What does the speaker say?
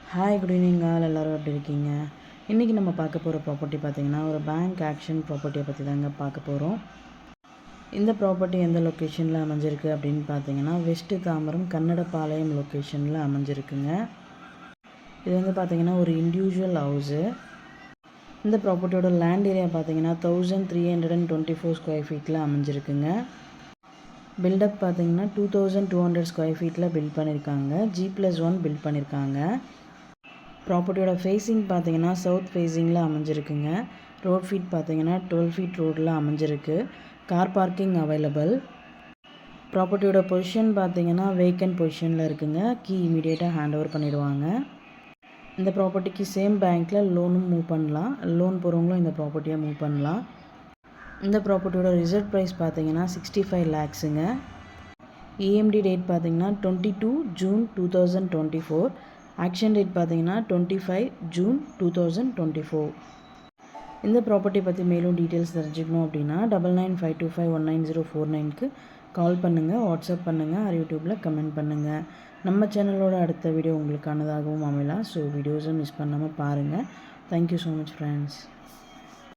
Hi good evening all எல்லோரும் எப்படி இருக்கீங்க? இன்றைக்கி நம்ம பார்க்க போகிற ப்ராப்பர்ட்டி பார்த்திங்கன்னா ஒரு பேங்க் ஆக்ஷன் ப்ராப்பர்ட்டியை பற்றி தாங்க பார்க்க போகிறோம். இந்த ப்ராப்பர்ட்டி எந்த லொக்கேஷனில் அமைஞ்சிருக்கு அப்படின்னு பார்த்தீங்கன்னா வெஸ்ட்டு தாம்பரம் கன்னடபாளையம் லொக்கேஷனில் அமைஞ்சிருக்குங்க. இது வந்து பார்த்திங்கன்னா ஒரு இண்டிவிஜுவல் ஹவுஸு. இந்த ப்ராப்பர்ட்டியோட லேண்ட் ஏரியா பார்த்திங்கன்னா 1324 ஸ்கொயர் ஃபீட்டில் அமைஞ்சிருக்குங்க. பில்டப் பார்த்திங்கன்னா 2200 ஸ்கொயர் ஃபீட்டில் பில்ட் பண்ணியிருக்காங்க. G+1 பில்ட் பண்ணியிருக்காங்க. ப்ராப்பர்ட்டியோட ஃபேஸிங் பார்த்தீங்கன்னா சவுத் ஃபேஸிங்கில் அமைஞ்சிருக்குங்க. ரோட் ஃபீட் பார்த்தீங்கன்னா 12 ஃபீட் ரோடில் அமைஞ்சிருக்கு. Car parking available. ப்ராப்பர்ட்டியோட பொசிஷன் பார்த்தீங்கன்னா வேக்கன்ட் பொசிஷனில் இருக்குங்க. கீ இமீடியட்டாக ஹேண்ட் ஓவர் பண்ணிவிடுவாங்க. இந்த ப்ராப்பர்ட்டிக்கு சேம் பேங்க்கில் லோனும் மூவ் பண்ணலாம். லோன் போகிறவங்களும் இந்த ப்ராப்பர்ட்டியை மூவ் பண்ணலாம். இந்த ப்ராப்பர்ட்டியோட ரிசர்வ் ப்ரைஸ் பார்த்தீங்கன்னா 65 lakhsங்க. EMD டேட் பார்த்தீங்கன்னா 22 ஜூன் 2024. ஆக்ஷன் டேட் பார்த்தீங்கன்னா 25 ஜூன் 2024. இந்த ப்ராப்பர்ட்டி பற்றி மேலும் டீட்டெயில்ஸ் தெரிஞ்சுக்கணும் அப்படின்னா 9952519049க்கு கால் பண்ணுங்கள், வாட்ஸ்அப் பண்ணுங்கள், ஆர் யூடியூப்பில் கமெண்ட் பண்ணுங்கள். நம்ம சேனலோட அடுத்த வீடியோ உங்களுக்கானதாகவும் அமையலாம். ஸோ வீடியோஸை மிஸ் பண்ணாமல் பாருங்கள். Thank you so much friends.